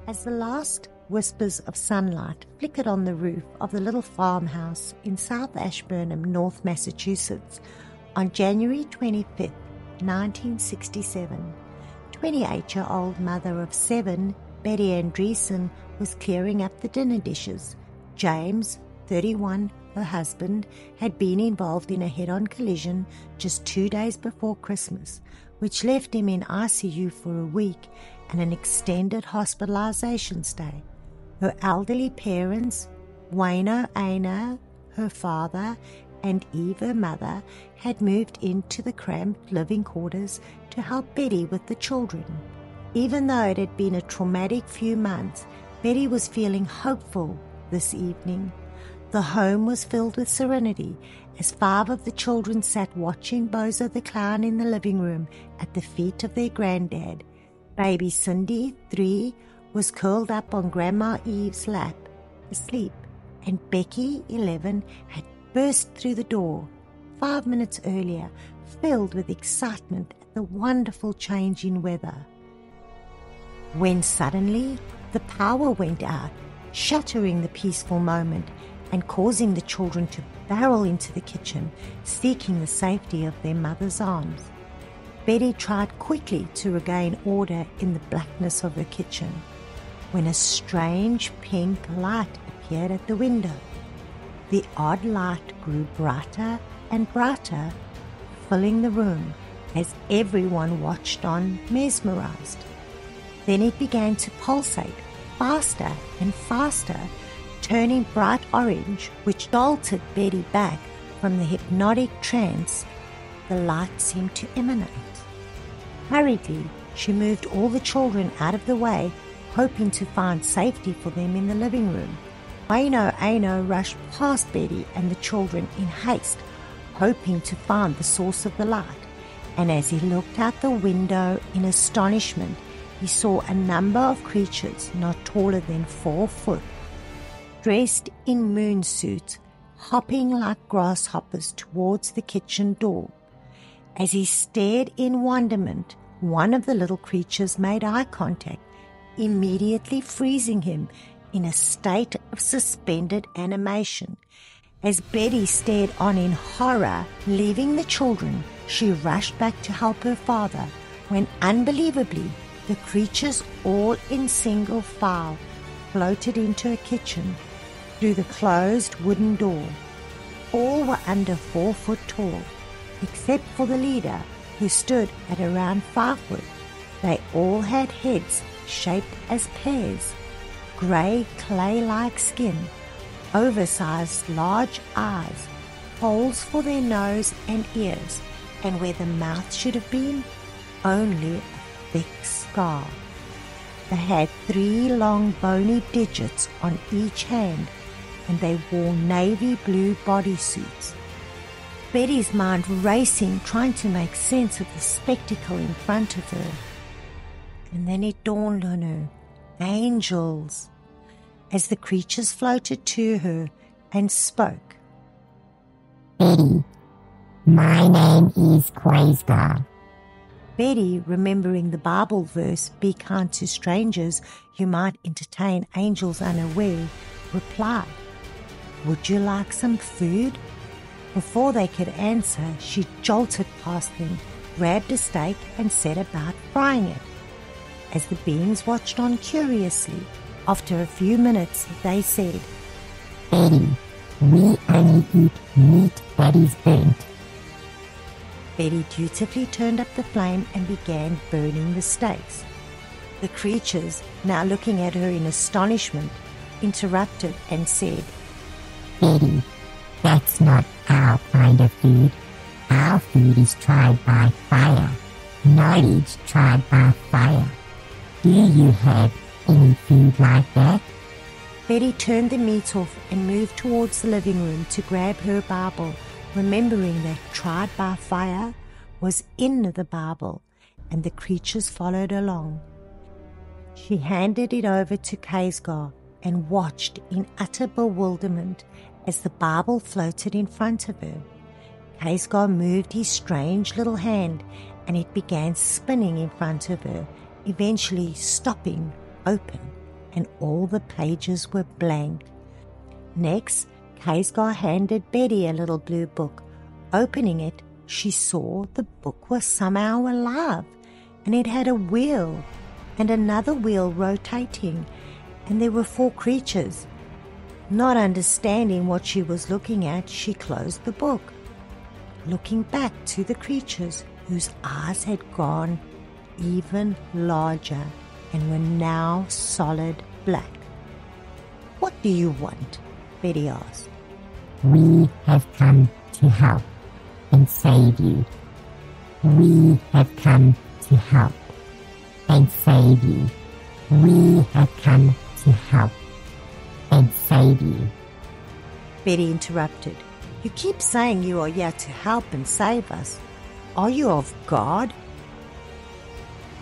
As the last whispers of sunlight flickered on the roof of the little farmhouse in South Ashburnham, North Massachusetts, on January 25th, 1967, 28-year-old mother of 7, Betty Andreasson, was clearing up the dinner dishes. James, 31, her husband, had been involved in a head-on collision just 2 days before Christmas, which left him in ICU for a week and an extended hospitalization stay. Her elderly parents, Wayno Aino, her father, and Eve, her mother, had moved into the cramped living quarters to help Betty with the children. Even though it had been a traumatic few months, Betty was feeling hopeful this evening. The home was filled with serenity as 5 of the children sat watching Bozo the Clown in the living room at the feet of their granddad. Baby Cindy, 3, was curled up on Grandma Eve's lap, asleep, and Becky, 11, had burst through the door 5 minutes earlier, filled with excitement at the wonderful change in weather. When suddenly the power went out, shattering the peaceful moment and causing the children to barrel into the kitchen, seeking the safety of their mother's arms. Betty tried quickly to regain order in the blackness of her kitchen when a strange pink light appeared at the window. The odd light grew brighter and brighter, filling the room as everyone watched on, mesmerized. Then it began to pulsate faster and faster, turning bright orange, which jolted Betty back from the hypnotic trance the light seemed to emanate. Hurriedly, she moved all the children out of the way, hoping to find safety for them in the living room. Wayno Aino rushed past Betty and the children in haste, hoping to find the source of the light, and as he looked out the window in astonishment, he saw a number of creatures not taller than 4 foot, dressed in moon suits, hopping like grasshoppers towards the kitchen door. As he stared in wonderment, one of the little creatures made eye contact, immediately freezing him in a state of suspended animation. As Betty stared on in horror, leaving the children, she rushed back to help her father, when unbelievably, the creatures, all in single file, floated into a kitchen through the closed wooden door. All were under 4 foot tall, except for the leader, who stood at around 5 foot. They all had heads shaped as pears, grey clay-like skin, oversized large eyes, holes for their nose and ears, and where the mouth should have been, only a thick scar. They had 3 long bony digits on each hand, and they wore navy blue bodysuits. Betty's mind racing, trying to make sense of the spectacle in front of her. And then it dawned on her, angels, as the creatures floated to her and spoke. Betty, my name is Quasar. Betty, remembering the Bible verse, "Be kind to strangers, you might entertain angels unaware," replied, "Would you like some food?" Before they could answer, she jolted past them, grabbed a steak and set about frying it. As the beings watched on curiously, after a few minutes they said, Betty, we only eat meat that is burnt. Betty dutifully turned up the flame and began burning the steaks. The creatures, now looking at her in astonishment, interrupted and said, Betty, that's not our kind of food. Our food is tried by fire. Knowledge tried by fire. Do you have any food like that? Betty turned the meat off and moved towards the living room to grab her Bible, remembering that tried by fire was in the Bible, and the creatures followed along. She handed it over to Quasar and watched in utter bewilderment as the Bible floated in front of her. Quasar moved his strange little hand and it began spinning in front of her, eventually stopping open. and all the pages were blank. Next, Kaysgar handed Betty a little blue book. Opening it, she saw the book was somehow alive, and it had a wheel and another wheel rotating, and there were 4 creatures. Not understanding what she was looking at, she closed the book, looking back to the creatures whose eyes had gone even larger and were now solid black. "What do you want?" Betty asked. We have come to help and save you. We have come to help and save you. We have come to help and save you. Betty interrupted. "You keep saying you are here to help and save us. Are you of God?"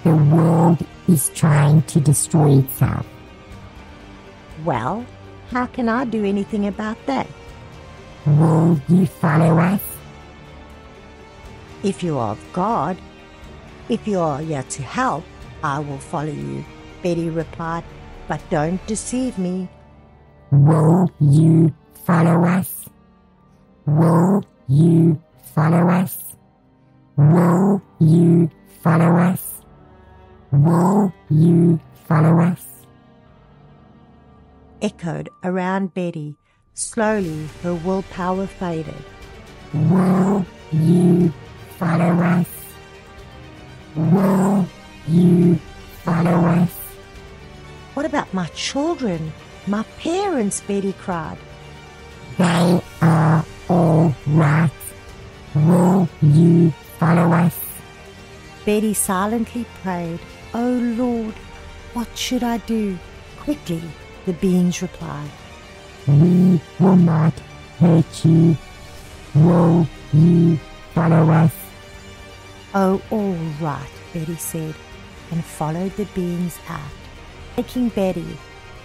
The world is trying to destroy itself. "Well, how can I do anything about that?" Will you follow us? "If you are of God, if you are here to help, I will follow you," Betty replied. "But don't deceive me." Will you follow us? Will you follow us? Will you follow us? Will you follow us? Echoed around Betty. Slowly her willpower faded. Will you follow us? Will you follow us? "What about my children? My parents?" Betty cried. They are all right. Will you follow us? Betty silently prayed. "Oh Lord, what should I do?" Quickly, the beings replied. We will not hurt you. Will you follow us? "Oh, all right," Betty said, and followed the beings out, taking Betty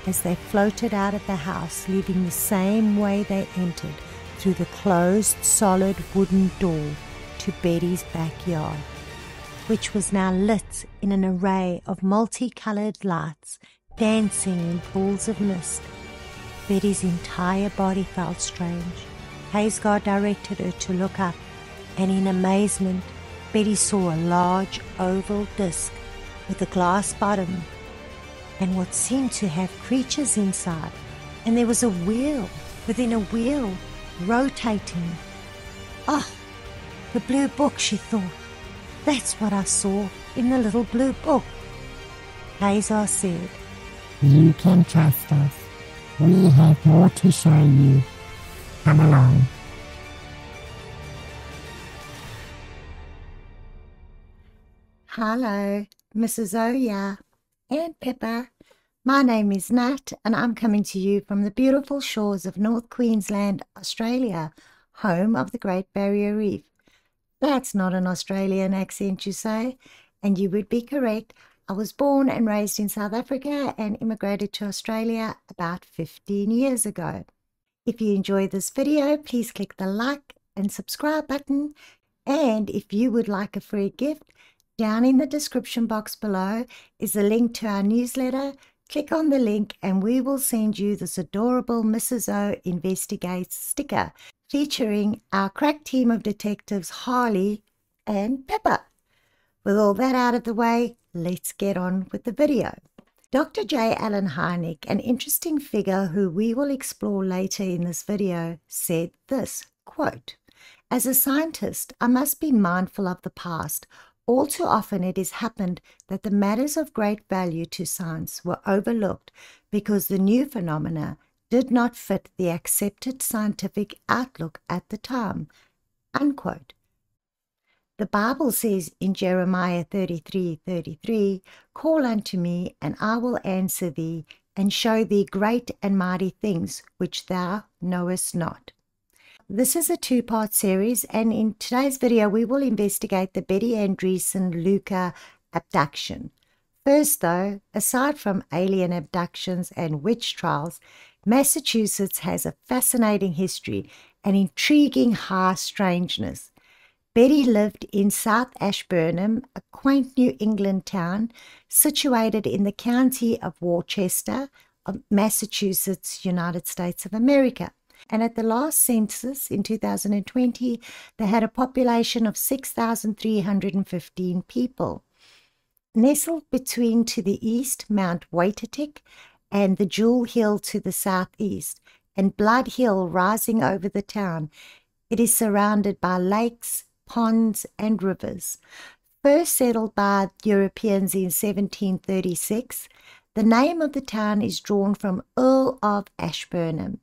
as they floated out of the house, leaving the same way they entered, through the closed, solid wooden door to Betty's backyard, which was now lit in an array of multicolored lights dancing in pools of mist. Betty's entire body felt strange. Kaysgar directed her to look up, and in amazement, Betty saw a large oval disc with a glass bottom and what seemed to have creatures inside, and there was a wheel within a wheel rotating. "Oh, the blue book," she thought. "That's what I saw in the little blue book." Kaysgar said, You can trust us. We have more to show you. Come along. "Hello, Mrs. Oya and Pepper. My name is Nat, and I'm coming to you from the beautiful shores of North Queensland, Australia, home of the Great Barrier Reef." That's not an Australian accent, you say? And you would be correct. I was born and raised in South Africa and immigrated to Australia about 15 years ago. If you enjoyed this video, please click the like and subscribe button. And if you would like a free gift, down in the description box below is a link to our newsletter. Click on the link and we will send you this adorable Mrs. O Investigates sticker featuring our crack team of detectives Harley and Pepper. With all that out of the way, let's get on with the video. Dr. J. Allen Hynek, an interesting figure who we will explore later in this video, said this, quote, "As a scientist, I must be mindful of the past. All too often it has happened that the matters of great value to science were overlooked because the new phenomena did not fit the accepted scientific outlook at the time." Unquote. The Bible says in Jeremiah 33:33, "Call unto me, and I will answer thee, and show thee great and mighty things which thou knowest not." This is a two-part series, and in today's video we will investigate the Betty Andreasson Luca abduction. First though, aside from alien abductions and witch trials, Massachusetts has a fascinating history and intriguing high strangeness. Betty lived in South Ashburnham, a quaint New England town situated in the county of Worcester, of Massachusetts, United States of America. And at the last census in 2020, they had a population of 6,315 people. Nestled between to the east Mount Waitatic and the Jewel Hill to the southeast, and Blood Hill rising over the town, it is surrounded by lakes, ponds, and rivers. First settled by Europeans in 1736, the name of the town is drawn from Earl of Ashburnham.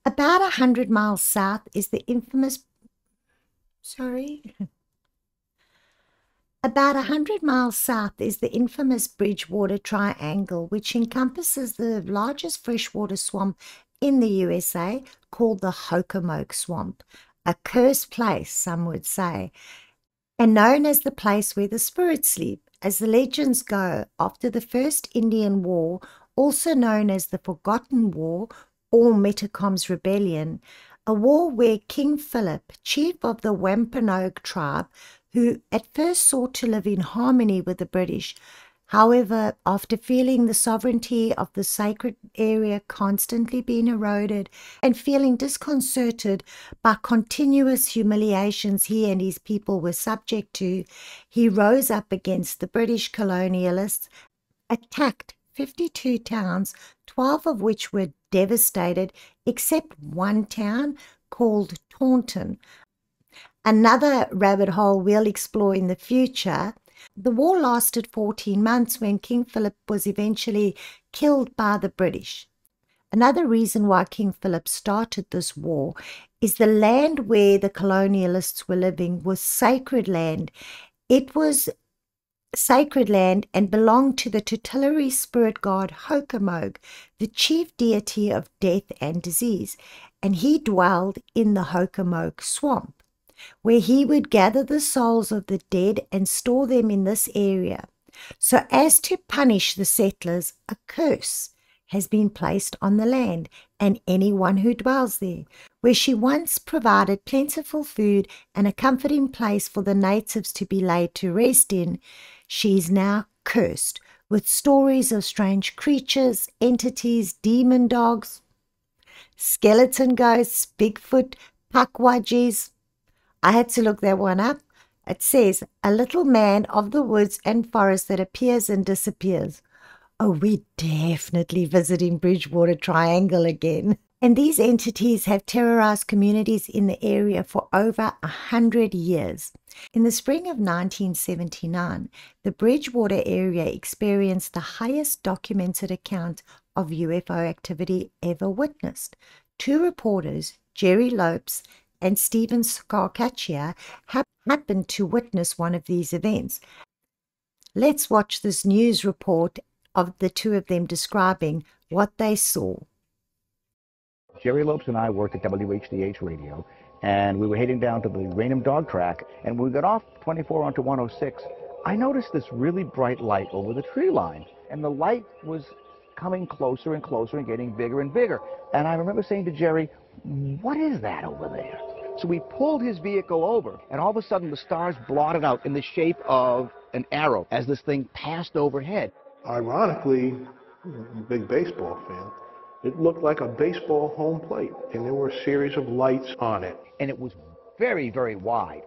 About 100 miles south is the infamous... About 100 miles south is the infamous Bridgewater Triangle, which encompasses the largest freshwater swamp in the USA, called the Hokomoke Swamp, a cursed place, some would say, and known as the place where the spirits sleep. As the legends go, after the First Indian War, also known as the Forgotten War or Metacom's Rebellion, a war where King Philip, chief of the Wampanoag tribe, who at first sought to live in harmony with the British, however, after feeling the sovereignty of the sacred area constantly being eroded and feeling disconcerted by continuous humiliations he and his people were subject to, he rose up against the British colonialists, attacked 52 towns, 12 of which were devastated, except one town called Taunton. Another rabbit hole we'll explore in the future. The war lasted 14 months when King Philip was eventually killed by the British. Another reason why King Philip started this war is the land where the colonialists were living was sacred land. It was sacred land and belonged to the tutelary spirit god Hokomoke, the chief deity of death and disease, and he dwelled in the Hokomoke Swamp, where he would gather the souls of the dead and store them in this area. So as to punish the settlers, a curse has been placed on the land and anyone who dwells there. Where she once provided plentiful food and a comforting place for the natives to be laid to rest in, she is now cursed with stories of strange creatures, entities, demon dogs, skeleton ghosts, Bigfoot, pukwudgies. I had to look that one up. It says, a little man of the woods and forest that appears and disappears. Oh, we're definitely visiting Bridgewater Triangle again. And these entities have terrorized communities in the area for over 100 years. In the spring of 1979, the Bridgewater area experienced the highest documented account of UFO activity ever witnessed. Two reporters, Jerry Lopes and Stephen Scarcaccia, happened to witness one of these events. Let's watch this news report of the two of them describing what they saw. Jerry Lopes and I worked at WHDH Radio, and we were heading down to the Raynham Dog Track, and when we got off 24 onto 106, I noticed this really bright light over the tree line, and the light was coming closer and closer and getting bigger and bigger. And I remember saying to Jerry, what is that over there? So we pulled his vehicle over, and all of a sudden the stars blotted out in the shape of an arrow as this thing passed overhead. Ironically, I'm a big baseball fan, it looked like a baseball home plate, and there were a series of lights on it. And it was very, very wide.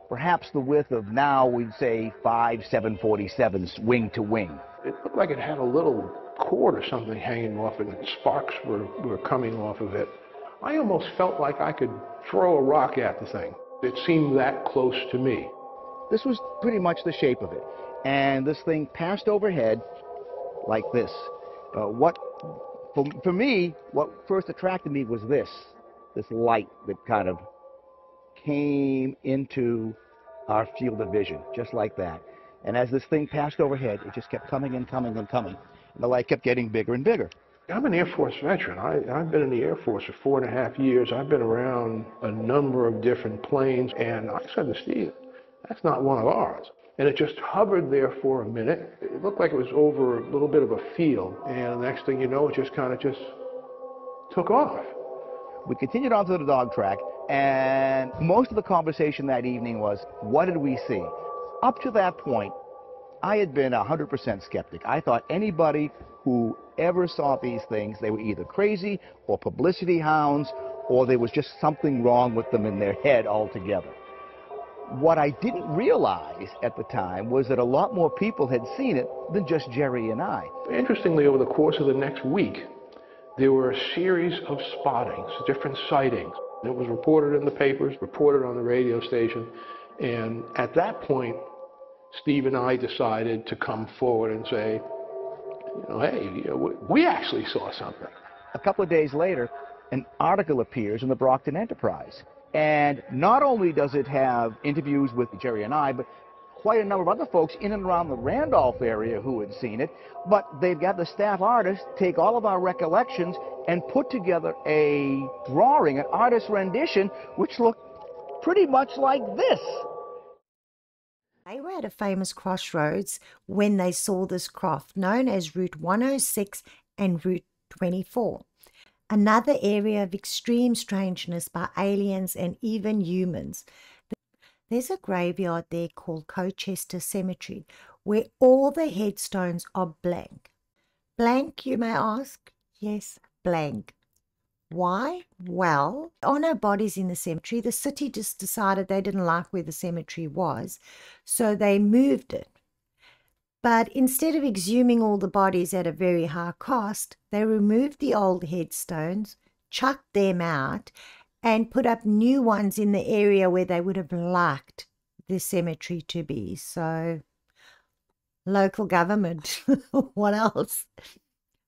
Perhaps the width of now, we'd say 5 747s wing to wing. It looked like it had a little cord or something hanging off it, and sparks were coming off of it. I almost felt like I could throw a rock at the thing. It seemed that close to me. This was pretty much the shape of it. And this thing passed overhead like this. For me, what first attracted me was this light that kind of came into our field of vision, just like that. And as this thing passed overhead, it just kept coming and coming and coming. And the light kept getting bigger and bigger. I'm an Air Force veteran. I've been in the Air Force for 4.5 years. I've been around a number of different planes, and I said to Steve, that's not one of ours. And it just hovered there for a minute. It looked like it was over a little bit of a field, and the next thing you know, it just kind of took off. We continued onto the dog track, And most of the conversation that evening was, what did we see? Up to that point, I had been 100% skeptic. I thought anybody who ever saw these things, they were either crazy or publicity hounds, or there was just something wrong with them in their head altogether. What I didn't realize at the time was that a lot more people had seen it than just Jerry and I. Interestingly, over the course of the next week, there were a series of spottings, different sightings. It was reported in the papers, reported on the radio station, and at that point, Steve and I decided to come forward and say, hey, we actually saw something. A couple of days later, an article appears in the Brockton Enterprise. And not only does it have interviews with Jerry and I, but quite a number of other folks in and around the Randolph area who had seen it. But they've got the staff artist take all of our recollections and put together a drawing, an artist rendition, which looked pretty much like this. They were at a famous crossroads when they saw this craft, known as Route 106 and Route 24. Another area of extreme strangeness by aliens and even humans. There's a graveyard there called Colchester Cemetery, where all the headstones are blank. Blank, you may ask? Yes, blank. Why? Well, there are no bodies in the cemetery. The city just decided they didn't like where the cemetery was, so they moved it. But instead of exhuming all the bodies at a very high cost, they removed the old headstones, chucked them out, and put up new ones in the area where they would have liked the cemetery to be. So, local government. What else?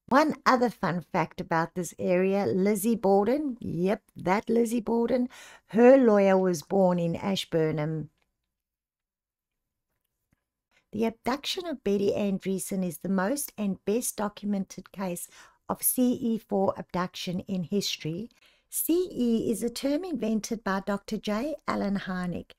One other fun fact about this area, Lizzie Borden, yep, that Lizzie Borden, her lawyer was born in Ashburnham. The abduction of Betty Andreasson is the most and best documented case of CE4 abduction in history. CE is a term invented by Dr. J. Allen Hynek,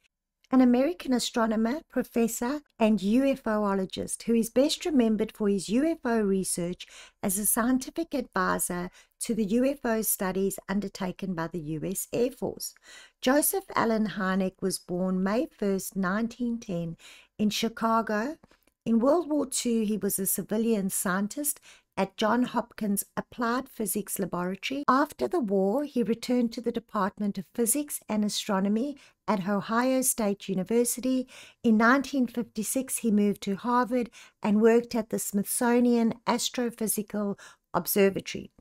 an American astronomer, professor, and UFOologist who is best remembered for his UFO research as a scientific advisor to the UFO studies undertaken by the U.S. Air Force. Joseph Allen Hynek was born May 1st, 1910, in Chicago. In World War II, he was a civilian scientist at Johns Hopkins Applied Physics Laboratory. After the war, he returned to the Department of Physics and Astronomy at Ohio State University. In 1956, he moved to Harvard and worked at the Smithsonian Astrophysical Observatory.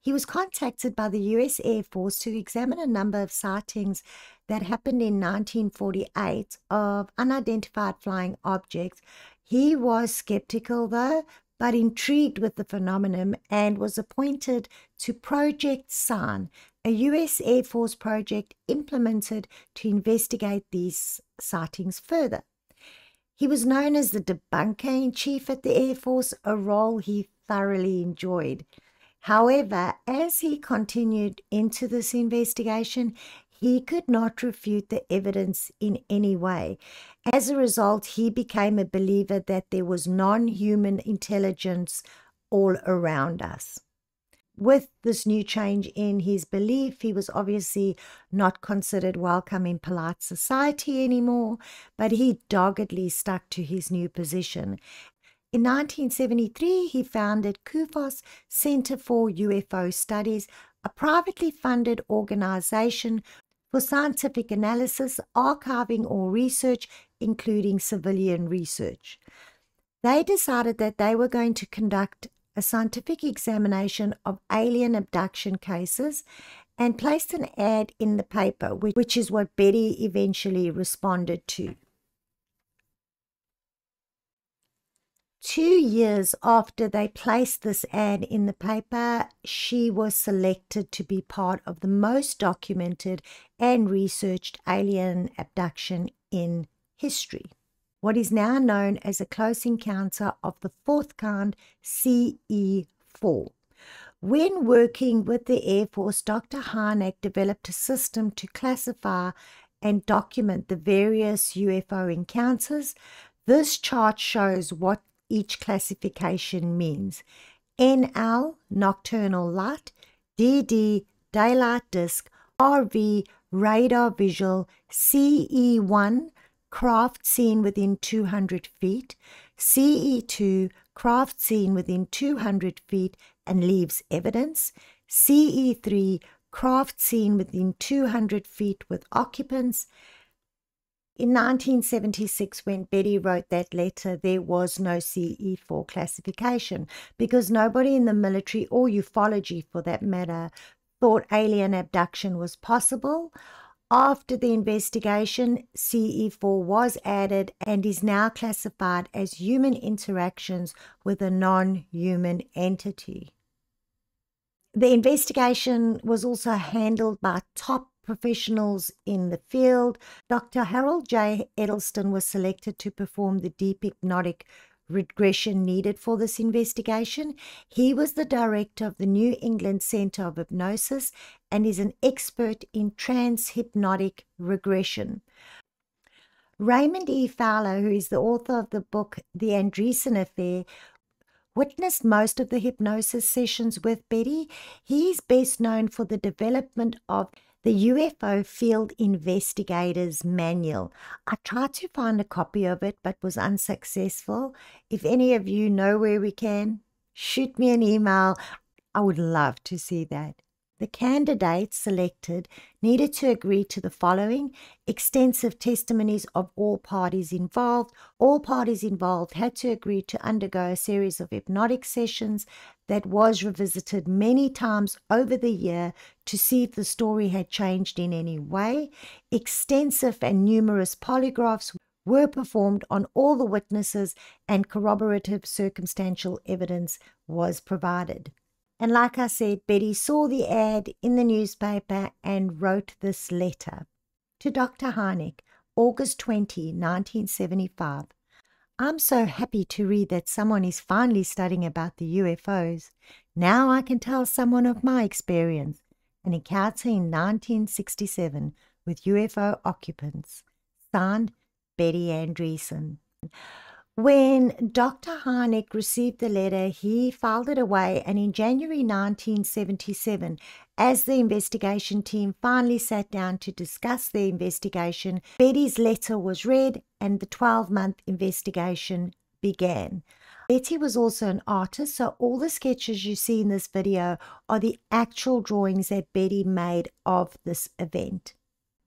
He was contacted by the U.S. Air Force to examine a number of sightings that happened in 1948 of unidentified flying objects. He was skeptical, though, but intrigued with the phenomenon, and was appointed to Project Sign, a U.S. Air Force project implemented to investigate these sightings further. He was known as the debunker-in-chief at the Air Force, a role he thoroughly enjoyed. However, as he continued into this investigation, he could not refute the evidence in any way. As a result, he became a believer that there was non-human intelligence all around us. With this new change in his belief, he was obviously not considered welcome in polite society anymore, but he doggedly stuck to his new position. In 1973, he founded CUFOS Center for UFO Studies, a privately funded organization for scientific analysis, archiving, or research, including civilian research. They decided that they were going to conduct a scientific examination of alien abduction cases and placed an ad in the paper, which is what Betty eventually responded to. 2 years after they placed this ad in the paper, she was selected to be part of the most documented and researched alien abduction in history, what is now known as a close encounter of the fourth kind, CE4. When working with the Air Force, Dr. Hynek developed a system to classify and document the various UFO encounters. This chart shows what each classification means. NL, nocturnal light, DD, daylight disk, RV radar visual CE1 craft seen within 200 feet, CE2 craft seen within 200 feet and leaves evidence, CE3 craft seen within 200 feet with occupants. In 1976, when Betty wrote that letter, there was no CE4 classification because nobody in the military or ufology, for that matter, thought alien abduction was possible. After the investigation, CE4 was added and is now classified as human interactions with a non-human entity. The investigation was also handled by top professionals in the field. Dr. Harold J. Edelston was selected to perform the deep hypnotic regression needed for this investigation. He was the director of the New England Center of Hypnosis and is an expert in trans-hypnotic regression. Raymond E. Fowler, who is the author of the book The Andreasson Affair, witnessed most of the hypnosis sessions with Betty. He's best known for the development of the UFO Field Investigators Manual. I tried to find a copy of it but was unsuccessful. If any of you know where we can, shoot me an email. I would love to see that. The candidates selected needed to agree to the following: extensive testimonies of all parties involved. All parties involved had to agree to undergo a series of hypnotic sessions that was revisited many times over the year to see if the story had changed in any way. Extensive and numerous polygraphs were performed on all the witnesses and corroborative circumstantial evidence was provided. And like I said, Betty saw the ad in the newspaper and wrote this letter. To Dr. Hynek, August 20, 1975. I'm so happy to read that someone is finally studying about the UFOs. Now I can tell someone of my experience. An encounter in 1967 with UFO occupants. Signed, Betty Andreasson. When Dr. Hynek received the letter, he filed it away, and in January 1977, as the investigation team finally sat down to discuss the investigation, Betty's letter was read and the 12-month investigation began. Betty was also an artist, so all the sketches you see in this video are the actual drawings that Betty made of this event.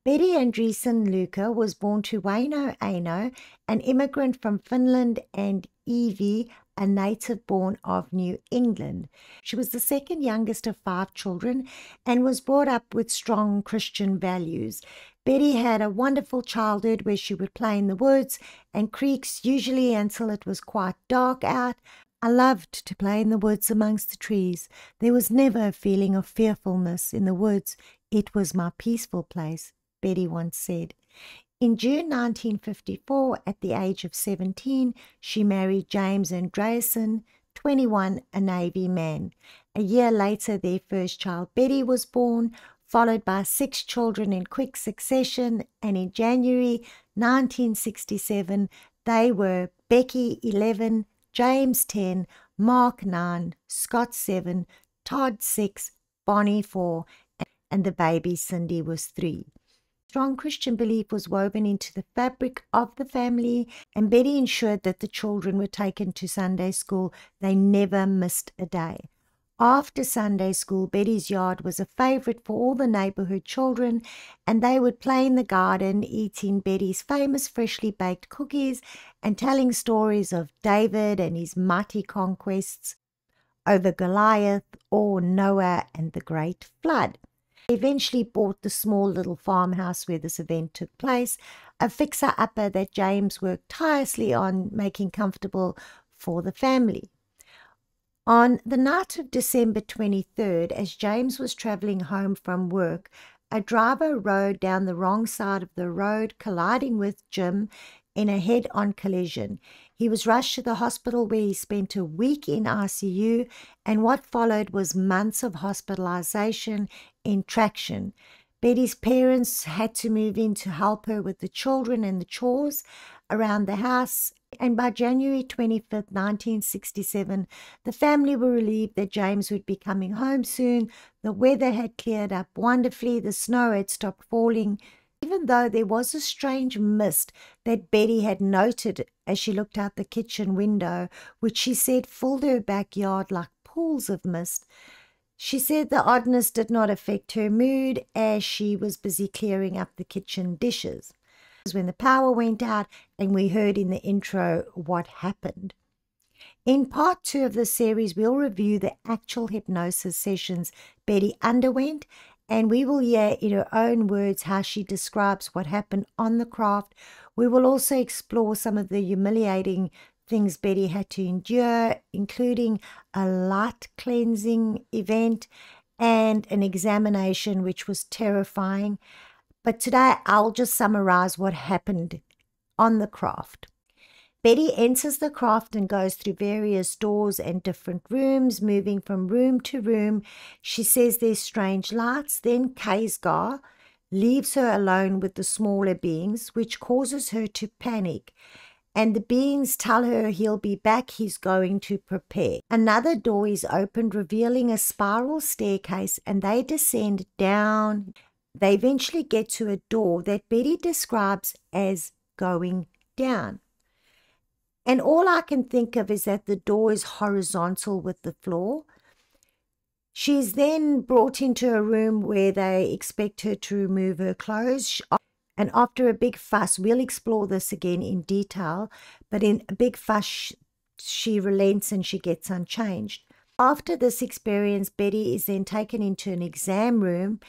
Betty Andreasson Luca was born to Waino Aino, an immigrant from Finland, and Evie, a native born of New England. She was the second youngest of 5 children and was brought up with strong Christian values. Betty had a wonderful childhood where she would play in the woods and creeks, usually until it was quite dark out. I loved to play in the woods amongst the trees. There was never a feeling of fearfulness in the woods. It was my peaceful place, Betty once said. In June 1954, at the age of 17, she married James Andreasson, 21, a Navy man. A year later, their first child, Betty, was born, followed by 6 children in quick succession, and in January 1967, they were Becky, 11, James, 10, Mark, 9, Scott, 7, Todd, 6, Bonnie, 4, and the baby Cindy was 3. Strong Christian belief was woven into the fabric of the family, and Betty ensured that the children were taken to Sunday school. They never missed a day. After Sunday school, Betty's yard was a favorite for all the neighborhood children, and they would play in the garden, eating Betty's famous freshly baked cookies and telling stories of David and his mighty conquests over Goliath or Noah and the Great Flood. Eventually bought the small little farmhouse where this event took place, a fixer-upper that James worked tirelessly on making comfortable for the family. On the night of December 23rd, as James was traveling home from work, a driver rode down the wrong side of the road, colliding with Jim in a head-on collision. He was rushed to the hospital where he spent a week in ICU, and what followed was months of hospitalization in traction. Betty's parents had to move in to help her with the children and the chores. around the house, and by January 25th, 1967, the family were relieved that James would be coming home soon. The weather had cleared up wonderfully. The snow had stopped falling, even though there was a strange mist that Betty had noted as she looked out the kitchen window, which she said filled her backyard like pools of mist. She said the oddness did not affect her mood as she was busy clearing up the kitchen dishes. When the power went out, and we heard in the intro what happened. In part 2 of the series, we'll review the actual hypnosis sessions Betty underwent, and we will hear in her own words how she describes what happened on the craft. We will also explore some of the humiliating things Betty had to endure, including a light cleansing event and an examination which was terrifying. But today I'll just summarize what happened on the craft. Betty enters the craft and goes through various doors and different rooms, moving from room to room. She says there's strange lights. Then Kaysgar leaves her alone with the smaller beings, which causes her to panic. And the beings tell her he'll be back, he's going to prepare. Another door is opened, revealing a spiral staircase, and they descend down. They eventually get to a door that Betty describes as going down. And all I can think of is that the door is horizontal with the floor. She's then brought into a room where they expect her to remove her clothes. And after a big fuss, we'll explore this again in detail, but in a big fuss, she relents and she gets unchanged. After this experience, Betty is then taken into an exam room.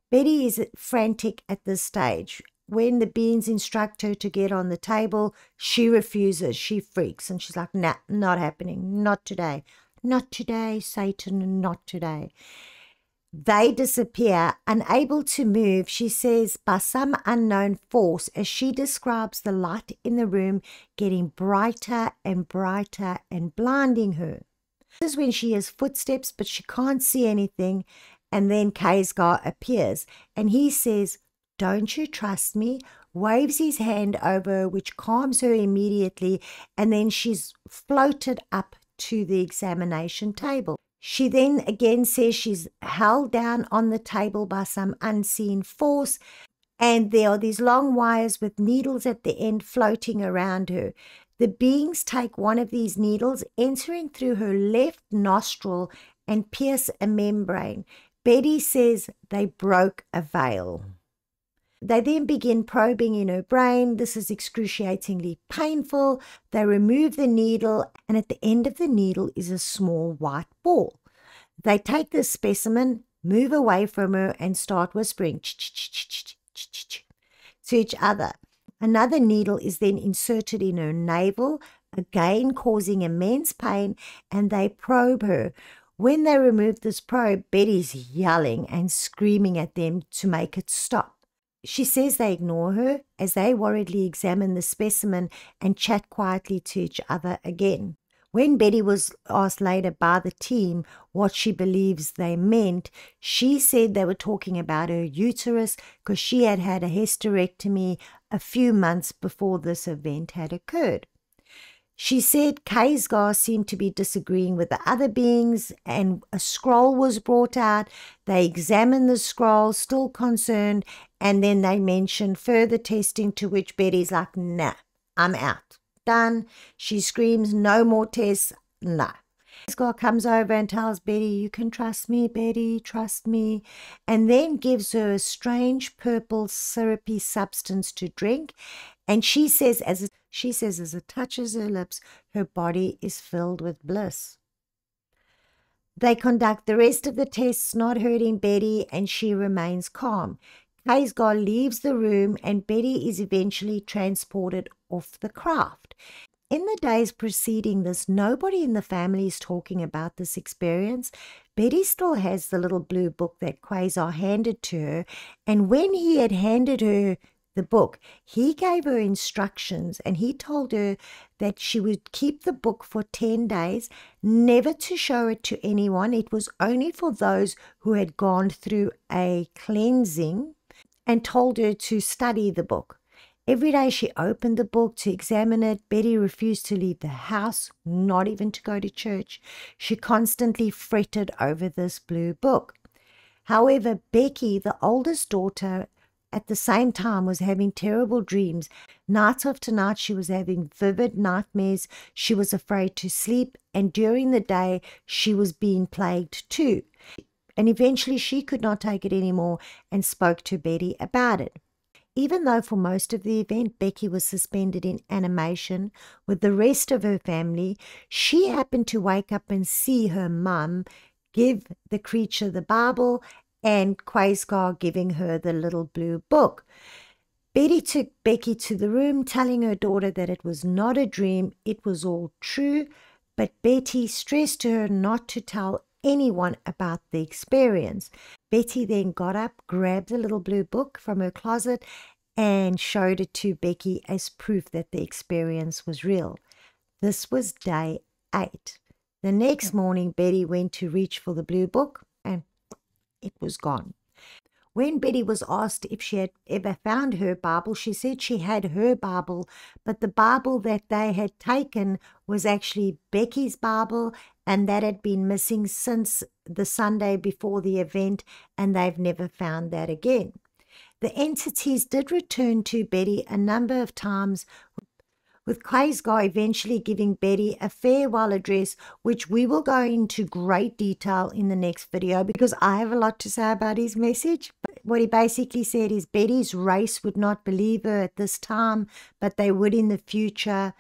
Betty is frantic at this stage. When the beings instruct her to get on the table, she refuses. She freaks and she's like, nah, not happening. Not today. Not today, Satan, not today. They disappear, unable to move, she says, by some unknown force, as she describes the light in the room getting brighter and brighter and blinding her. This is when she hears footsteps, but she can't see anything. And then Kaysgar appears and he says, don't you trust me? Waves his hand over her, which calms her immediately. And then she's floated up to the examination table. She then again says she's held down on the table by some unseen force. And there are these long wires with needles at the end floating around her. The beings take one of these needles, entering through her left nostril and pierce a membrane. Betty says they broke a veil. They then begin probing in her brain. This is excruciatingly painful. They remove the needle, and at the end of the needle is a small white ball. They take this specimen, move away from her, and start whispering to each other. Another needle is then inserted in her navel, again causing immense pain, and they probe her. When they remove this probe, Betty's yelling and screaming at them to make it stop. She says they ignore her as they worriedly examine the specimen and chat quietly to each other again. When Betty was asked later by the team what she believes they meant, she said they were talking about her uterus because she had had a hysterectomy a few months before this event had occurred. She said Kaysgar seemed to be disagreeing with the other beings, and a scroll was brought out. They examined the scroll, still concerned, and then they mentioned further testing, to which Betty's like, nah, I'm out. Done. She screams, no more tests. No. Kaysgar comes over and tells Betty, you can trust me, Betty, trust me, and then gives her a strange purple syrupy substance to drink. And she says, as it touches her lips, her body is filled with bliss. They conduct the rest of the tests, not hurting Betty, and she remains calm. Kaysgar leaves the room, and Betty is eventually transported off the craft. In the days preceding this, nobody in the family is talking about this experience. Betty still has the little blue book that Quasar handed to her, and when he had handed her the book, he gave her instructions, and he told her that she would keep the book for 10 days, never to show it to anyone. It was only for those who had gone through a cleansing, and told her to study the book. Every day she opened the book to examine it. Betty refused to leave the house, not even to go to church. She constantly fretted over this blue book. However, Becky, the oldest daughter, at the same time was having terrible dreams. Night after night, she was having vivid nightmares. She was afraid to sleep, and during the day, she was being plagued too. And eventually, she could not take it anymore and spoke to Betty about it. Even though for most of the event Becky was suspended in animation with the rest of her family, she happened to wake up and see her mum give the creature the Bible and Quasar giving her the little blue book. Betty took Becky to the room, telling her daughter that it was not a dream, it was all true, but Betty stressed to her not to tell anyone about the experience. Betty then got up, grabbed the little blue book from her closet, and showed it to Becky as proof that the experience was real. This was day 8. The next morning, Betty went to reach for the blue book, and it was gone. When Betty was asked if she had ever found her Bible, she said she had her Bible, but the Bible that they had taken was actually Becky's Bible, and that had been missing since the Sunday before the event, and they've never found that again. The entities did return to Betty a number of times, with Quasar eventually giving Betty a farewell address, which we will go into great detail in the next video because I have a lot to say about his message. What he basically said is Betty's race would not believe her at this time, but they would in the future,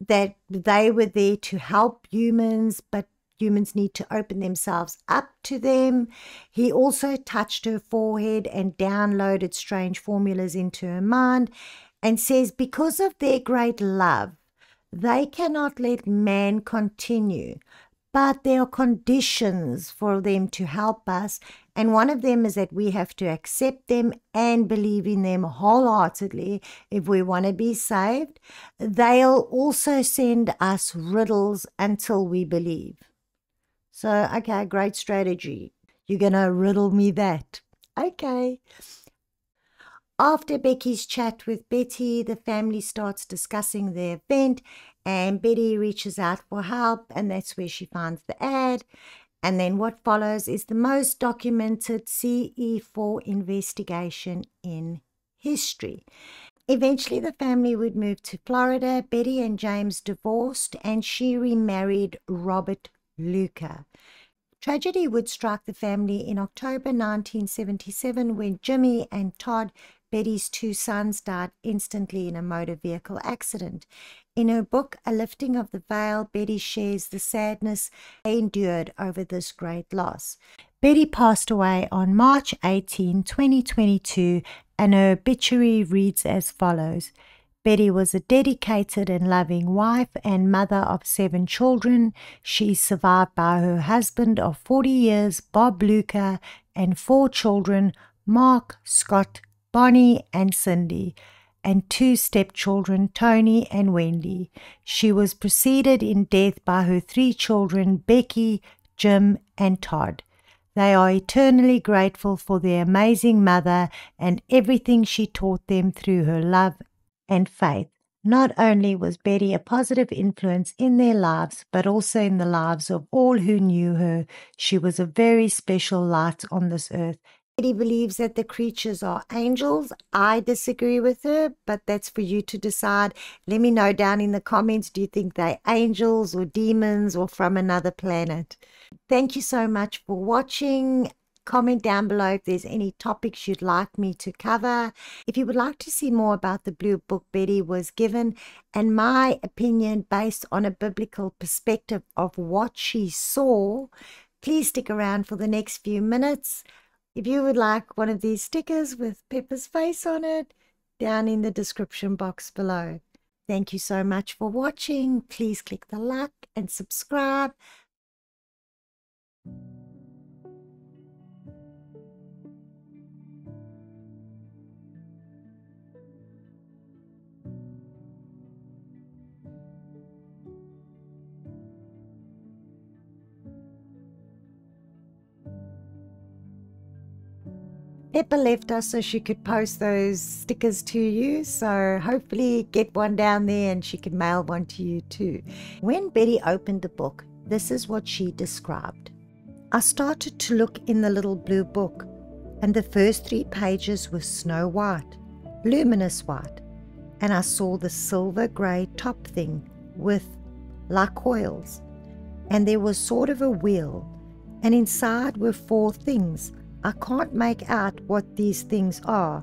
that they were there to help humans, but humans need to open themselves up to them. He also touched her forehead and downloaded strange formulas into her mind, and says because of their great love, they cannot let man continue, but there are conditions for them to help us, and one of them is that we have to accept them and believe in them wholeheartedly if we want to be saved. They'll also send us riddles until we believe. So, okay, great strategy. You're going to riddle me that. Okay. After Becky's chat with Betty, the family starts discussing the event, and Betty reaches out for help, and that's where she finds the ad. And then what follows is the most documented CE4 investigation in history. Eventually, the family would move to Florida. Betty and James divorced, and she remarried Robert Luca. Tragedy would strike the family in October 1977 when Jimmy and Todd, Betty's 2 sons, died instantly in a motor vehicle accident. In her book, A Lifting of the Veil, Betty shares the sadness they endured over this great loss. Betty passed away on March 18, 2022, and her obituary reads as follows. Betty was a dedicated and loving wife and mother of 7 children. She is survived by her husband of 40 years, Bob Luca, and 4 children, Mark, Scott, Bonnie, and Cindy, and 2 stepchildren, Tony and Wendy. She was preceded in death by her 3 children, Becky, Jim, and Todd. They are eternally grateful for their amazing mother and everything she taught them through her love and faith. Not only was Betty a positive influence in their lives, but also in the lives of all who knew her. She was a very special light on this earth. Betty believes that the creatures are angels. I disagree with her, but that's for you to decide. Let me know down in the comments, do you think they're angels or demons or from another planet? Thank you so much for watching. Comment down below if there's any topics you'd like me to cover. If you would like to see more about the blue book Betty was given and my opinion based on a biblical perspective of what she saw, please stick around for the next few minutes. If you would like one of these stickers with Pepper's face on it, down in the description box below. Thank you so much for watching. Please click the like and subscribe. Pepper left us so she could post those stickers to you, so hopefully get one down there and she can mail one to you too. When Betty opened the book, this is what she described. I started to look in the little blue book, and the first 3 pages were snow white, luminous white, and I saw the silver grey top thing with like coils, and there was sort of a wheel, and inside were 4 things. I can't make out what these things are,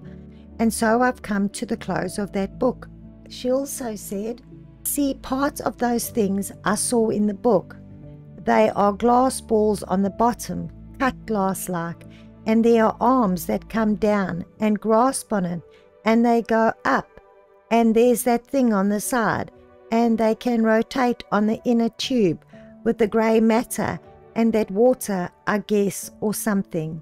and so I've come to the close of that book. She also said, see, parts of those things I saw in the book. They are glass balls on the bottom, cut glass-like, and there are arms that come down and grasp on it, and they go up, and there's that thing on the side, and they can rotate on the inner tube with the grey matter, and that water, I guess, or something.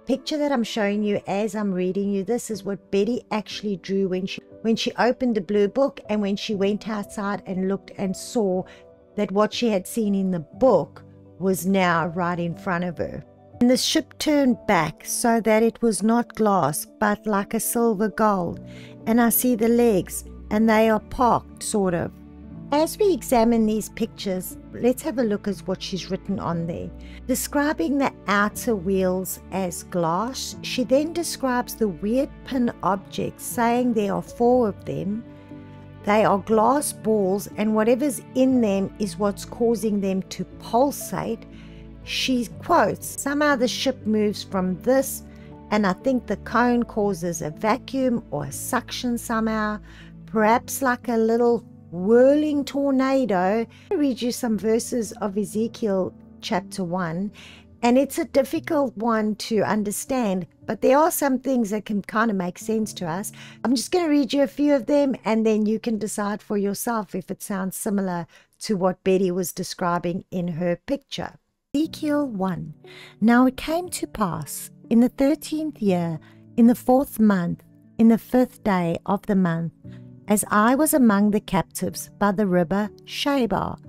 Picture that I'm showing you as I'm reading you, this is what Betty actually drew when she opened the blue book and when she went outside and looked and saw that what she had seen in the book was now right in front of her. And the ship turned back so that it was not glass but like a silver gold, and I see the legs and they are parked sort of. As we examine these pictures, let's have a look at what she's written on there. Describing the outer wheels as glass, she then describes the weird pin objects, saying there are 4 of them. They are glass balls, and whatever's in them is what's causing them to pulsate. She quotes, somehow the ship moves from this, and I think the cone causes a vacuum or a suction somehow, perhaps like a little whirling tornado. I'll read you some verses of Ezekiel chapter 1, and it's a difficult one to understand, but there are some things that can kind of make sense to us. I'm just going to read you a few of them, and then you can decide for yourself if it sounds similar to what Betty was describing in her picture. Ezekiel 1. Now it came to pass in the 13th year, in the 4th month, in the 5th day of the month, as I was among the captives by the river Shabar,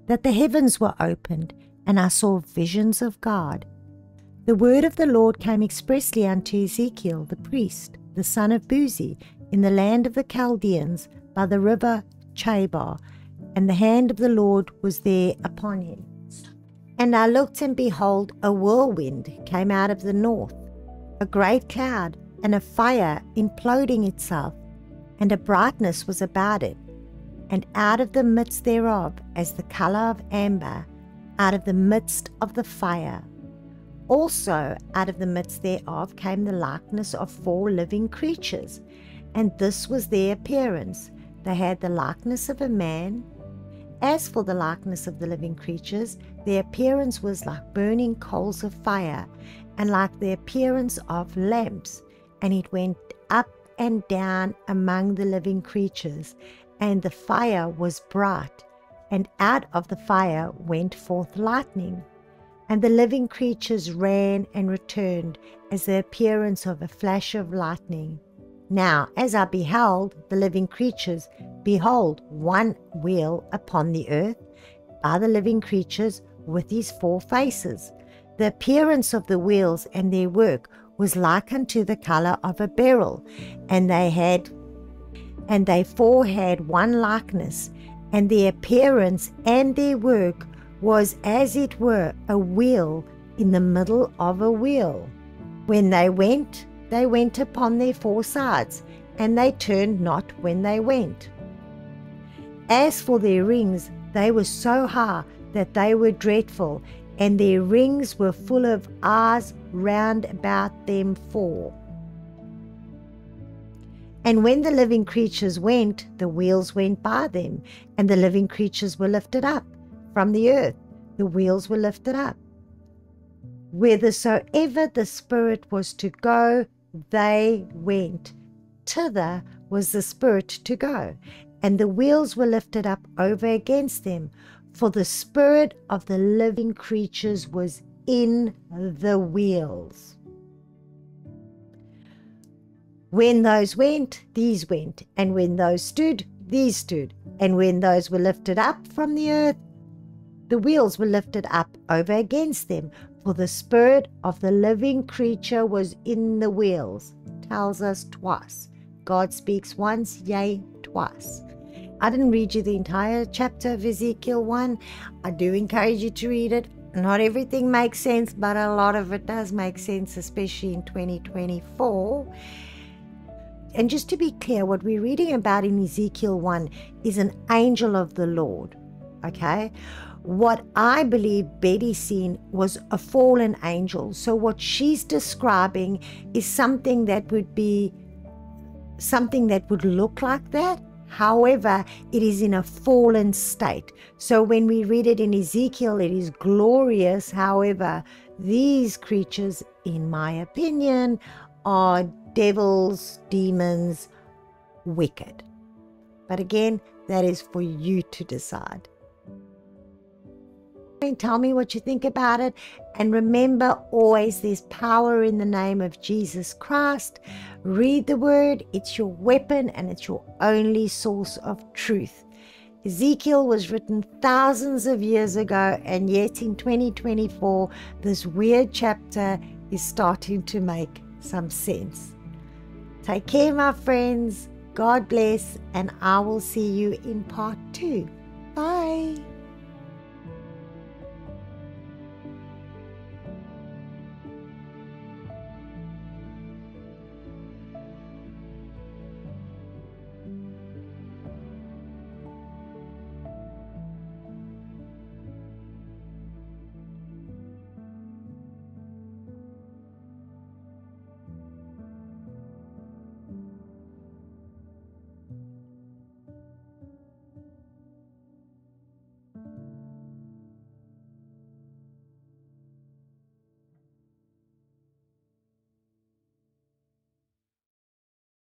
that the heavens were opened, and I saw visions of God. The word of the Lord came expressly unto Ezekiel the priest, the son of Buzi, in the land of the Chaldeans by the river Chabar, and the hand of the Lord was there upon him. And I looked, and behold, a whirlwind came out of the north, a great cloud, and a fire imploding itself, and a brightness was about it, and out of the midst thereof, as the colour of amber, out of the midst of the fire. Also out of the midst thereof came the likeness of 4 living creatures, and this was their appearance. They had the likeness of a man. As for the likeness of the living creatures, their appearance was like burning coals of fire, and like the appearance of lamps, and it went up and down among the living creatures, and the fire was bright, and out of the fire went forth lightning, and the living creatures ran and returned as the appearance of a flash of lightning. Now as I beheld the living creatures, behold, one wheel upon the earth by the living creatures with his 4 faces. The appearance of the wheels and their work was like unto the colour of a beryl, and they 4 had one likeness, and their appearance and their work was as it were a wheel in the middle of a wheel. When they went upon their 4 sides, and they turned not when they went. As for their rings, they were so high that they were dreadful, and their rings were full of eyes round about them 4. And when the living creatures went, the wheels went by them, and the living creatures were lifted up from the earth. The wheels were lifted up. Whithersoever the Spirit was to go, they went. Thither was the Spirit to go, and the wheels were lifted up over against them, for the spirit of the living creatures was in the wheels. When those went, these went, and when those stood, these stood, and when those were lifted up from the earth, the wheels were lifted up over against them, For the spirit of the living creature was in the wheels. Tells us twice. God speaks once, yea, twice. I didn't read you the entire chapter of Ezekiel 1. I do encourage you to read it. Not everything makes sense, but a lot of it does make sense, especially in 2024. And just to be clear, what we're reading about in Ezekiel 1 is an angel of the Lord, okay? What I believe Betty seen was a fallen angel. So what she's describing is something that would look like that. However, it is in a fallen state. So when we read it in Ezekiel, it is glorious. However, these creatures, in my opinion, are devils, demons, wicked. But again, that is for you to decide. Tell me what you think about it. And remember, always there's power in the name of Jesus Christ. Read the word. It's your weapon and it's your only source of truth. Ezekiel was written thousands of years ago, and yet in 2024, this weird chapter is starting to make some sense. Take care, my friends. God bless, and I will see you in part 2. Bye.